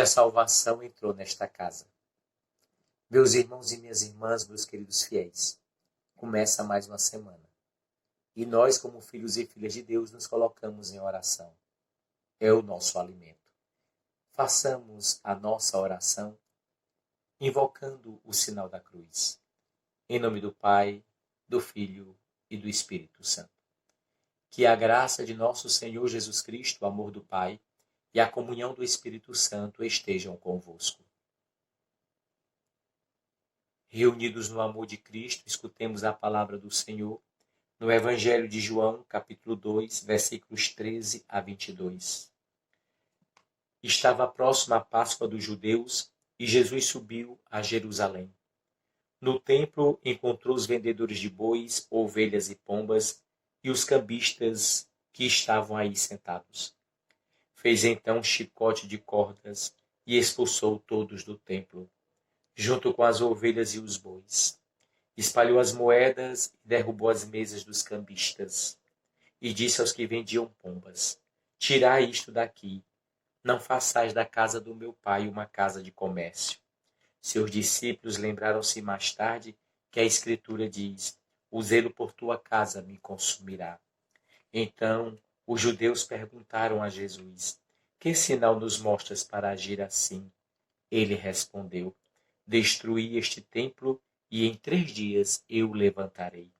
salvação entrou nesta casa. Meus irmãos e minhas irmãs, meus queridos fiéis, começa mais uma semana. E nós, como filhos e filhas de Deus, nos colocamos em oração. É o nosso alimento. Façamos a nossa oração invocando o sinal da cruz. Em nome do Pai, do Filho e do Espírito Santo. Que a graça de nosso Senhor Jesus Cristo, o amor do Pai e a comunhão do Espírito Santo estejam convosco. Reunidos no amor de Cristo, escutemos a palavra do Senhor no Evangelho de João, capítulo 2, versículos 13 a 22. Estava próxima a Páscoa dos judeus e Jesus subiu a Jerusalém. No templo encontrou os vendedores de bois, ovelhas e pombas e os cambistas que estavam aí sentados. Fez então um chicote de cordas e expulsou todos do templo, junto com as ovelhas e os bois. Espalhou as moedas e derrubou as mesas dos cambistas. E disse aos que vendiam pombas: Tirai isto daqui, não façais da casa do meu pai uma casa de comércio. Seus discípulos lembraram-se mais tarde que a Escritura diz: O zelo por tua casa me consumirá. Então os judeus perguntaram a Jesus: Que sinal nos mostras para agir assim? Ele respondeu: Destruí este templo e em 3 dias eu o levantarei.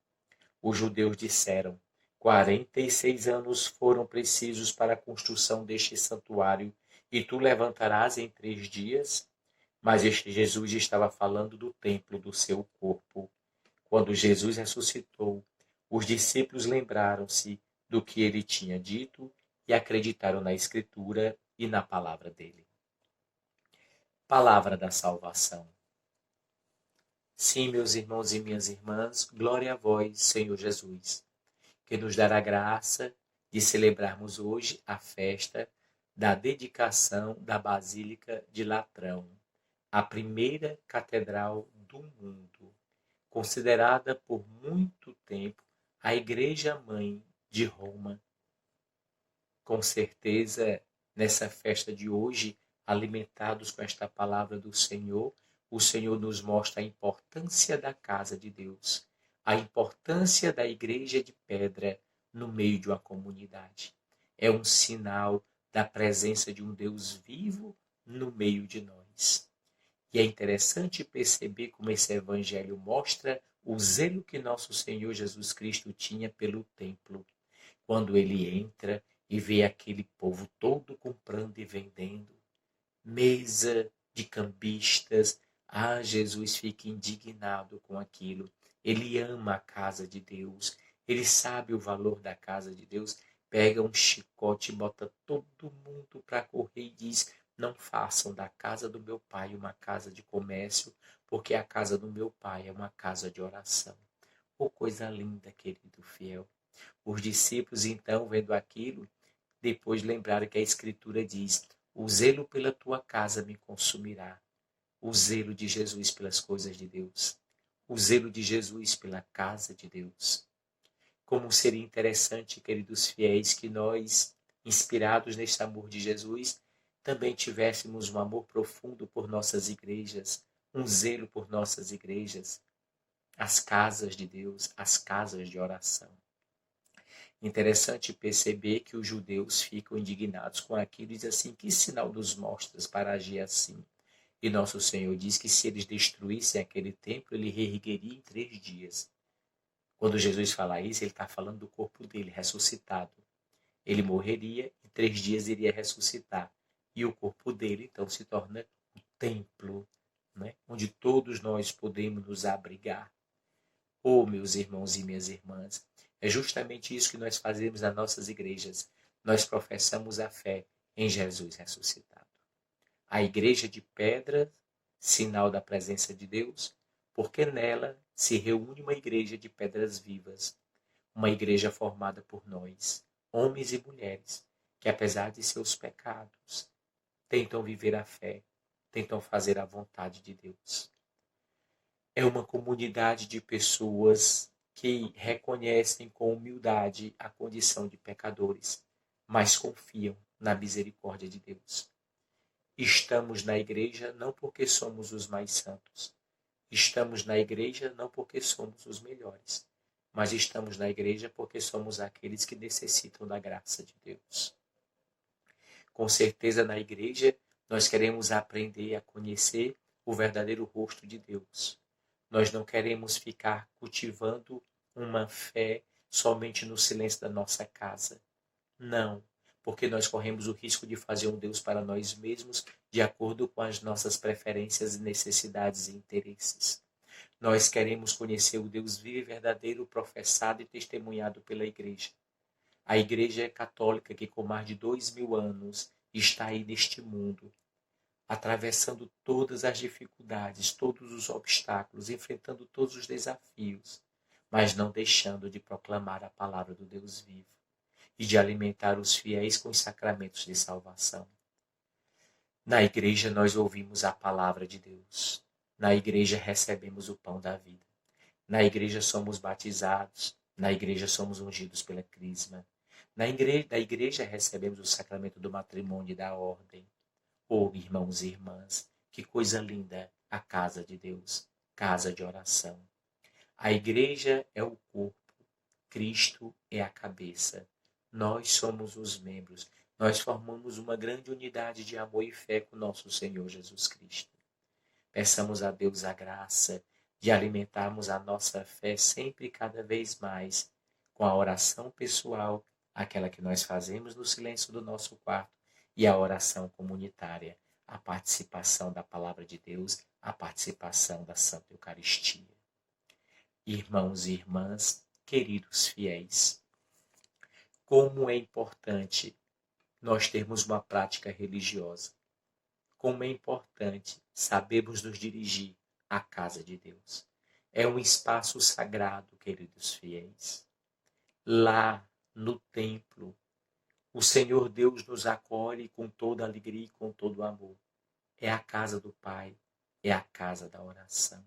Os judeus disseram: 46 anos foram precisos para a construção deste santuário e tu levantarás em 3 dias? Mas este Jesus estava falando do templo do seu corpo. Quando Jesus ressuscitou, os discípulos lembraram-se do que ele tinha dito e acreditaram na Escritura e na palavra dele. Palavra da salvação. Sim, meus irmãos e minhas irmãs, glória a vós, Senhor Jesus, que nos dará graça de celebrarmos hoje a festa da dedicação da Basílica de Latrão, a primeira catedral do mundo, considerada por muito tempo a Igreja Mãe de Roma. Com certeza, nessa festa de hoje, alimentados com esta palavra do Senhor, o Senhor nos mostra a importância da casa de Deus, a importância da igreja de pedra no meio de uma comunidade. É um sinal da presença de um Deus vivo no meio de nós. E é interessante perceber como esse evangelho mostra o zelo que nosso Senhor Jesus Cristo tinha pelo templo. Quando ele entra e vê aquele povo todo comprando e vendendo, mesa de cambistas, Jesus fica indignado com aquilo. Ele ama a casa de Deus, ele sabe o valor da casa de Deus, pega um chicote e bota todo mundo para correr e diz: não façam da casa do meu pai uma casa de comércio, porque a casa do meu pai é uma casa de oração. Oh, coisa linda, querido fiel. Os discípulos, então, vendo aquilo, depois lembraram que a Escritura diz: o zelo pela tua casa me consumirá. O zelo de Jesus pelas coisas de Deus. O zelo de Jesus pela casa de Deus. Como seria interessante, queridos fiéis, que nós, inspirados neste amor de Jesus, também tivéssemos um amor profundo por nossas igrejas, um zelo por nossas igrejas, as casas de Deus, as casas de oração. Interessante perceber que os judeus ficam indignados com aquilo e dizem assim: que sinal nos mostras para agir assim? E nosso Senhor diz que se eles destruíssem aquele templo, ele reergueria em 3 dias. Quando Jesus fala isso, ele está falando do corpo dele, ressuscitado. Ele morreria, em 3 dias iria ressuscitar. E o corpo dele, então, se torna um templo, né? Onde todos nós podemos nos abrigar. Oh, meus irmãos e minhas irmãs, é justamente isso que nós fazemos nas nossas igrejas. Nós professamos a fé em Jesus ressuscitado. A igreja de pedra, sinal da presença de Deus, porque nela se reúne uma igreja de pedras vivas, uma igreja formada por nós, homens e mulheres, que apesar de seus pecados, tentam viver a fé, tentam fazer a vontade de Deus. É uma comunidade de pessoas que reconhecem com humildade a condição de pecadores, mas confiam na misericórdia de Deus. Estamos na igreja não porque somos os mais santos. Estamos na igreja não porque somos os melhores, mas estamos na igreja porque somos aqueles que necessitam da graça de Deus. Com certeza, na igreja, nós queremos aprender a conhecer o verdadeiro rosto de Deus. Nós não queremos ficar cultivando uma fé somente no silêncio da nossa casa. Não, porque nós corremos o risco de fazer um Deus para nós mesmos de acordo com as nossas preferências, necessidades e interesses. Nós queremos conhecer o Deus vivo e verdadeiro, professado e testemunhado pela igreja. A igreja católica que com mais de 2000 anos está aí neste mundo, atravessando todas as dificuldades, todos os obstáculos, enfrentando todos os desafios, mas não deixando de proclamar a palavra do Deus vivo e de alimentar os fiéis com os sacramentos de salvação. Na igreja nós ouvimos a palavra de Deus. Na igreja recebemos o pão da vida. Na igreja somos batizados. Na igreja somos ungidos pela crisma. Na igreja recebemos o sacramento do matrimônio e da ordem. Oh, irmãos e irmãs, que coisa linda a casa de Deus, casa de oração. A igreja é o corpo, Cristo é a cabeça. Nós somos os membros. Nós formamos uma grande unidade de amor e fé com nosso Senhor Jesus Cristo. Peçamos a Deus a graça de alimentarmos a nossa fé sempre e cada vez mais com a oração pessoal, aquela que nós fazemos no silêncio do nosso quarto, e a oração comunitária, a participação da palavra de Deus, a participação da Santa Eucaristia. Irmãos e irmãs, queridos fiéis, como é importante nós termos uma prática religiosa. Como é importante sabermos nos dirigir à casa de Deus. É um espaço sagrado, queridos fiéis. Lá no templo, o Senhor Deus nos acolhe com toda alegria e com todo amor. É a casa do Pai, é a casa da oração.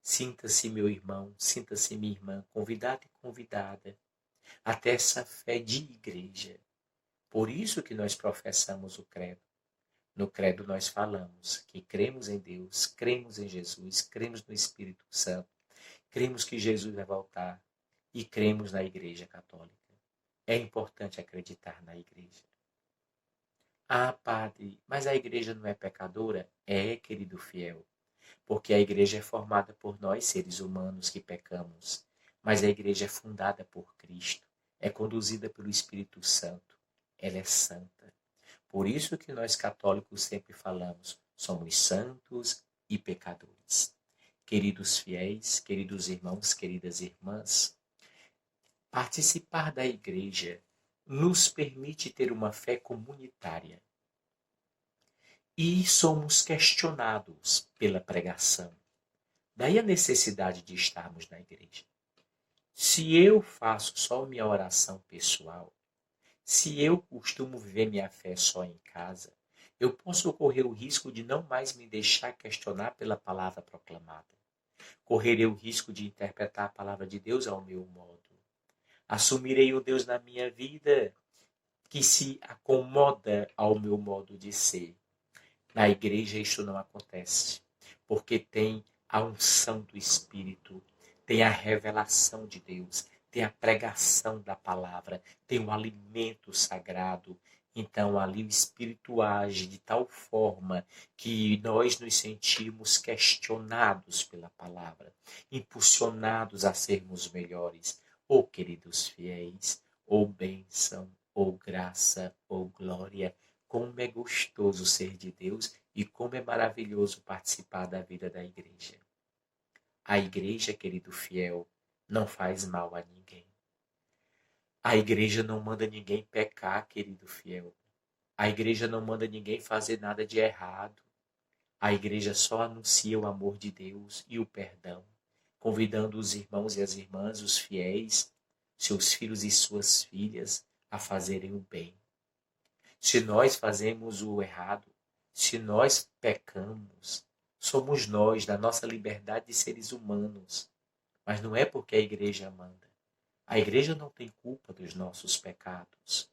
Sinta-se, meu irmão, sinta-se, minha irmã, convidado e convidada, até essa fé de igreja. Por isso que nós professamos o credo. No credo nós falamos que cremos em Deus, cremos em Jesus, cremos no Espírito Santo, cremos que Jesus vai voltar e cremos na Igreja Católica. É importante acreditar na Igreja. Ah, padre, mas a Igreja não é pecadora? É, querido fiel, porque a Igreja é formada por nós, seres humanos que pecamos, mas a Igreja é fundada por Cristo, é conduzida pelo Espírito Santo, ela é santa. Por isso que nós católicos sempre falamos, somos santos e pecadores. Queridos fiéis, queridos irmãos, queridas irmãs, participar da igreja nos permite ter uma fé comunitária. E somos questionados pela pregação. Daí a necessidade de estarmos na igreja. Se eu faço só minha oração pessoal, se eu costumo viver minha fé só em casa, eu posso correr o risco de não mais me deixar questionar pela palavra proclamada. Correrei o risco de interpretar a palavra de Deus ao meu modo. Assumirei o Deus na minha vida que se acomoda ao meu modo de ser. Na igreja isso não acontece, porque tem a unção do Espírito, tem a revelação de Deus, tem a pregação da palavra, tem o alimento sagrado. Então ali o Espírito age de tal forma que nós nos sentimos questionados pela palavra, impulsionados a sermos melhores. Oh, queridos fiéis, oh bênção, oh graça, oh glória, como é gostoso ser de Deus e como é maravilhoso participar da vida da igreja. A igreja, querido fiel, não faz mal a ninguém. A igreja não manda ninguém pecar, querido fiel. A igreja não manda ninguém fazer nada de errado. A igreja só anuncia o amor de Deus e o perdão, convidando os irmãos e as irmãs, os fiéis, seus filhos e suas filhas, a fazerem o bem. Se nós fazemos o errado, se nós pecamos, somos nós, da nossa liberdade de seres humanos. Mas não é porque a igreja manda. A igreja não tem culpa dos nossos pecados.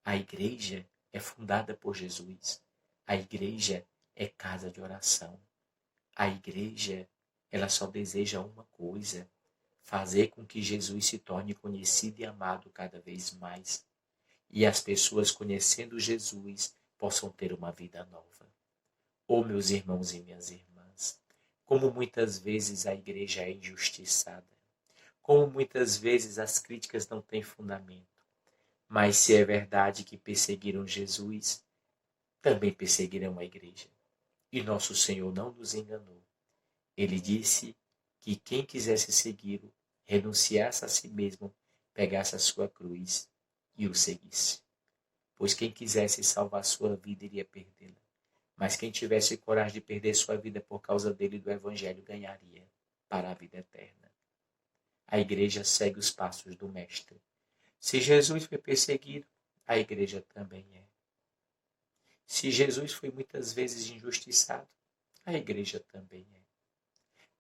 A igreja é fundada por Jesus. A igreja é casa de oração. A igreja, ela só deseja uma coisa: fazer com que Jesus se torne conhecido e amado cada vez mais. E as pessoas, conhecendo Jesus, possam ter uma vida nova. Oh, meus irmãos e minhas irmãs, como muitas vezes a igreja é injustiçada, como muitas vezes as críticas não têm fundamento. Mas se é verdade que perseguiram Jesus, também perseguirão a igreja. E nosso Senhor não nos enganou. Ele disse que quem quisesse segui-lo, renunciasse a si mesmo, pegasse a sua cruz e o seguisse. Pois quem quisesse salvar sua vida iria perdê-la. Mas quem tivesse coragem de perder sua vida por causa dele e do Evangelho ganharia para a vida eterna. A igreja segue os passos do Mestre. Se Jesus foi perseguido, a igreja também é. Se Jesus foi muitas vezes injustiçado, a igreja também é.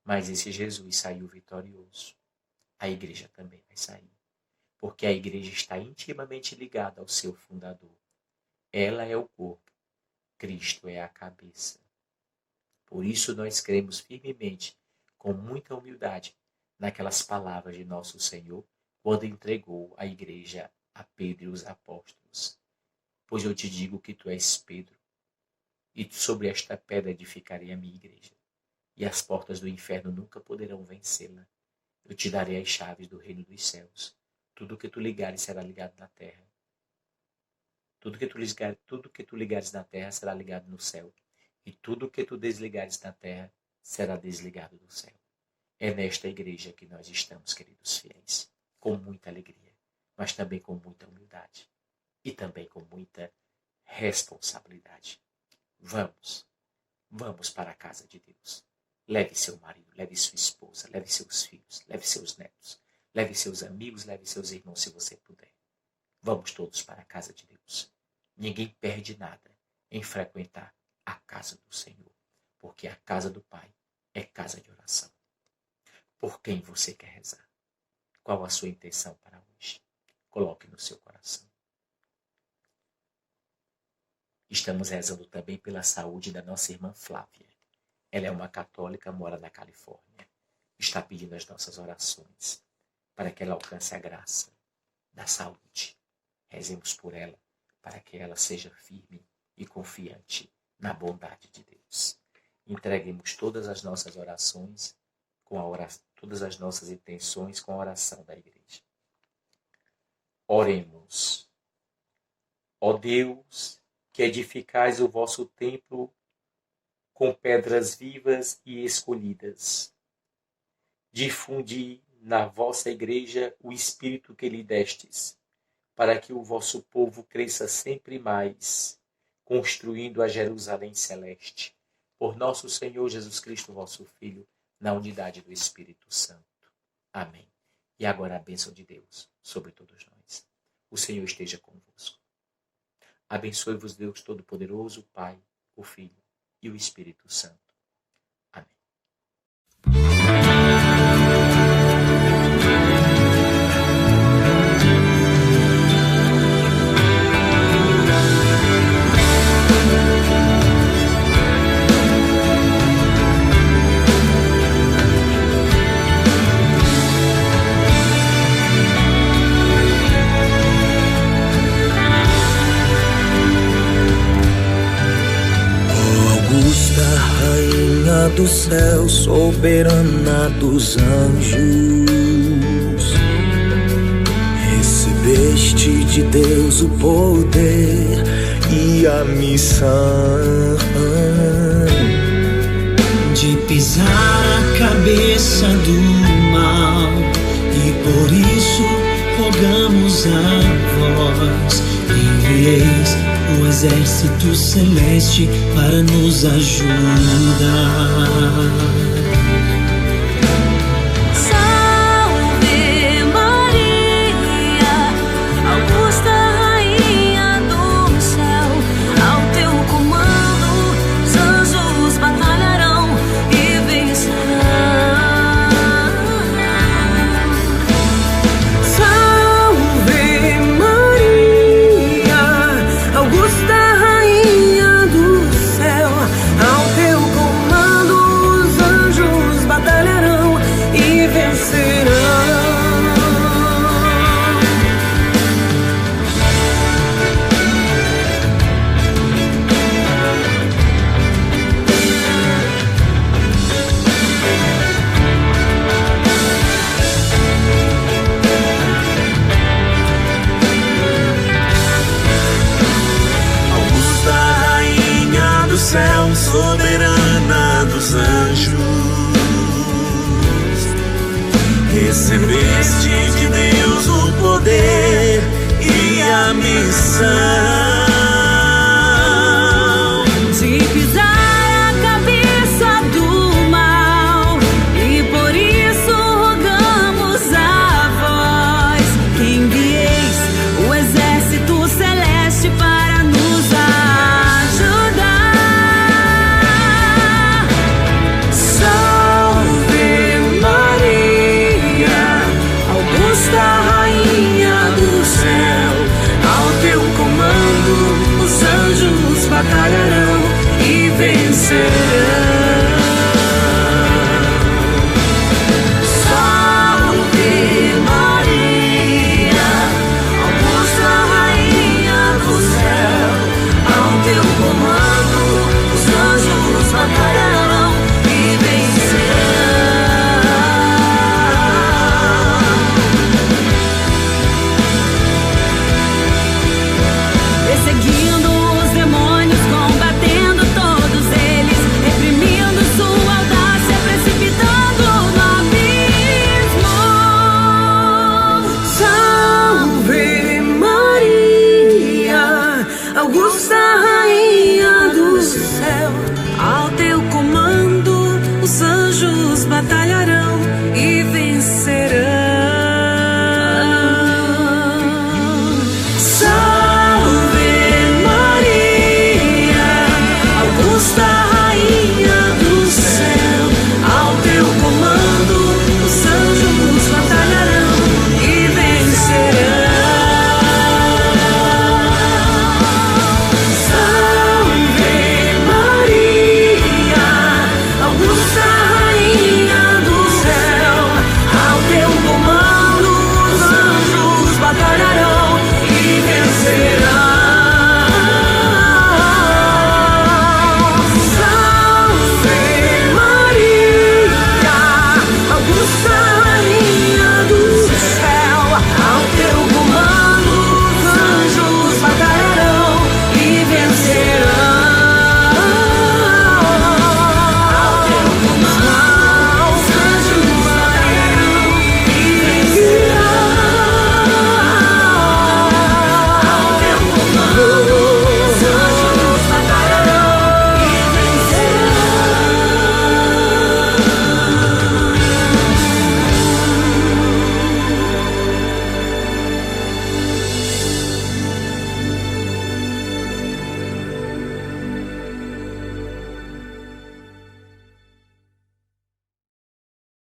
Mas esse Jesus saiu vitorioso. A igreja também vai sair. Porque a igreja está intimamente ligada ao seu fundador. Ela é o corpo. Cristo é a cabeça. Por isso nós cremos firmemente, com muita humildade, naquelas palavras de nosso Senhor, quando entregou a igreja a Pedro e os apóstolos. Pois eu te digo que tu és Pedro, e sobre esta pedra edificarei a minha igreja, e as portas do inferno nunca poderão vencê-la. Eu te darei as chaves do reino dos céus. Tudo que tu ligares será ligado na terra. Tudo que tu ligares na terra será ligado no céu. E tudo que tu desligares na terra será desligado do céu. É nesta igreja que nós estamos, queridos fiéis, com muita alegria, mas também com muita humildade e também com muita responsabilidade. Vamos para a casa de Deus. Leve seu marido, leve sua esposa, leve seus filhos, leve seus netos, leve seus amigos, leve seus irmãos, se você puder. Vamos todos para a casa de Deus. Ninguém perde nada em frequentar a casa do Senhor, porque a casa do Pai é casa de oração. Por quem você quer rezar? Qual a sua intenção para hoje? Coloque no seu coração. Estamos rezando também pela saúde da nossa irmã Flávia. Ela é uma católica, mora na Califórnia. Está pedindo as nossas orações para que ela alcance a graça da saúde. Rezemos por ela, para que ela seja firme e confiante na bondade de Deus. Entreguemos todas as nossas orações, todas as nossas intenções com a oração da igreja. Oremos. Ó Deus, que edificais o vosso templo com pedras vivas e escolhidas, difundi na vossa igreja o Espírito que lhe destes, para que o vosso povo cresça sempre mais, construindo a Jerusalém celeste, por nosso Senhor Jesus Cristo, vosso Filho, na unidade do Espírito Santo. Amém. E agora a bênção de Deus sobre todos nós. O Senhor esteja convosco. Abençoe-vos Deus Todo-Poderoso, Pai, o Filho e o Espírito Santo. Amém. Rainha do céu, soberana dos anjos, recebeste de Deus o poder e a missão de pisar a cabeça do mal, e por isso rogamos a vós, envieis o exército celeste para nos ajudar. Augusta recebeste de Deus o poder e a missão de pisar a cabeça do mal, e por isso rogamos a vós que envieis o exército celeste para nos ajudar. Salve Maria, augusta rainha do céu, ao teu comando os anjos batalharão e vencerão.